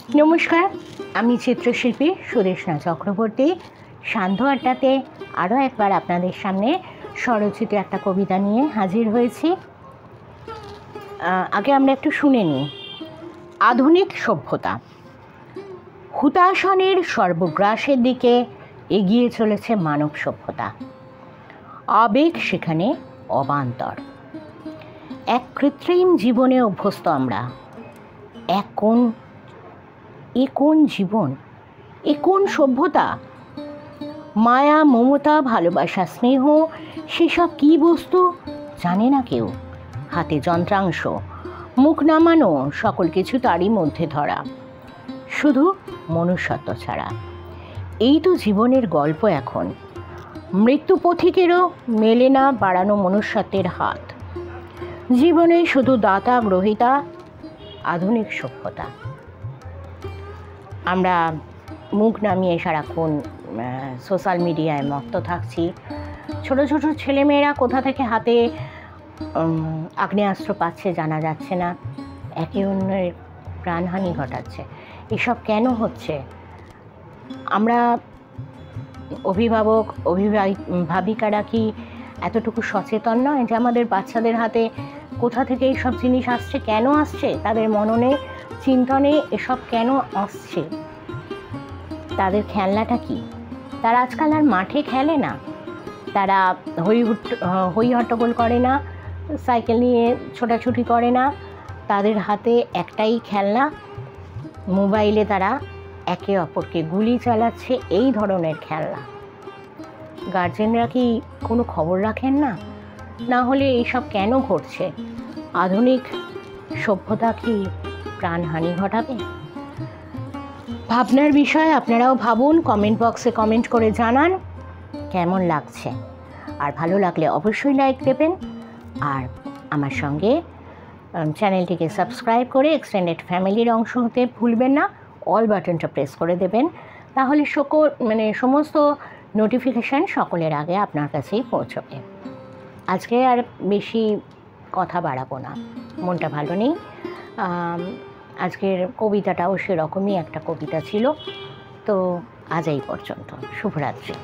নমস্কার, আমি চিত্রশিল্পী সুদেষ্ণা চক্রবর্তী। সান্ধ্য আড্ডাতে আরও একবার আপনাদের সামনে স্বরচিত একটা কবিতা নিয়ে হাজির হয়েছি। আগে আমরা একটু শুনে নিই। আধুনিক সভ্যতা। হুতাশনের সর্বগ্রাসের দিকে এগিয়ে চলেছে মানব সভ্যতা। আবেগ সেখানে অবান্তর। এক কৃত্রিম জীবনে অভ্যস্ত আমরা। এ কোন জীবন, এ কোন সভ্যতা? মায়া, মমতা, ভালোবাসা, স্নেহ সেসব কী বস্তু জানে না কেউ। হাতে যন্ত্রাংশ, মুখ নামানো, সকল কিছু তারই মধ্যে ধরা, শুধু মনুষ্যত্ব ছাড়া। এই তো জীবনের গল্প এখন। মৃত্যু পথিকেরও মেলে না বাড়ানো মনুষ্যত্বের হাত। জীবনে শুধু দাতা গ্রহিতা আধুনিক সভ্যতা। আমরা মুখ নামিয়ে সারাক্ষণ সোশ্যাল মিডিয়ায় মত্ত থাকছি। ছোট ছোট ছেলেমেয়েরা কোথা থেকে হাতে আগ্নেয়াস্ত্র পাচ্ছে জানা যাচ্ছে না, একে অন্যের প্রাণহানি ঘটাচ্ছে। এসব কেন হচ্ছে? আমরা অভিভাবক অভিভাবিকারা কি এতটুকু সচেতন নয় যে আমাদের বাচ্চাদের হাতে কোথা থেকে এইসব জিনিস আসছে, কেন আসছে, তাদের মননে চিন্তনে এসব কেন আসছে? তাদের খেলনাটা কি? তারা আজকাল আর মাঠে খেলে না, তারা হই হট্টগোল করে না, সাইকেল নিয়ে ছোটাছুটি করে না। তাদের হাতে একটাই খেলনা, মোবাইলে তারা একে অপরকে গুলি চালাচ্ছে, এই ধরনের খেলনা। গার্জেনরা কি কোনো খবর রাখেন না? না হলে এইসব কেন ঘটছে? আধুনিক সভ্যতা কি প্রাণহানি ঘটাবে? ভাবনার বিষয়। আপনারাও ভাবুন, কমেন্ট বক্সে কমেন্ট করে জানান কেমন লাগছে। আর ভালো লাগলে অবশ্যই লাইক দেবেন। আর আমার সঙ্গে চ্যানেলটিকে সাবস্ক্রাইব করে এক্সটেন্ডেড ফ্যামিলির অংশ হতে ভুলবেন না। অল বাটনটা প্রেস করে দেবেন, তাহলে সমস্ত নোটিফিকেশান সকলের আগে আপনার কাছেই পৌঁছবে। আজকে আর বেশি কথা বাড়াবো না, মনটা ভালো নেই। আজকের কবিতাটাও সেরকমই একটা কবিতা ছিল। তো আজ এই পর্যন্ত। শুভরাত্রি।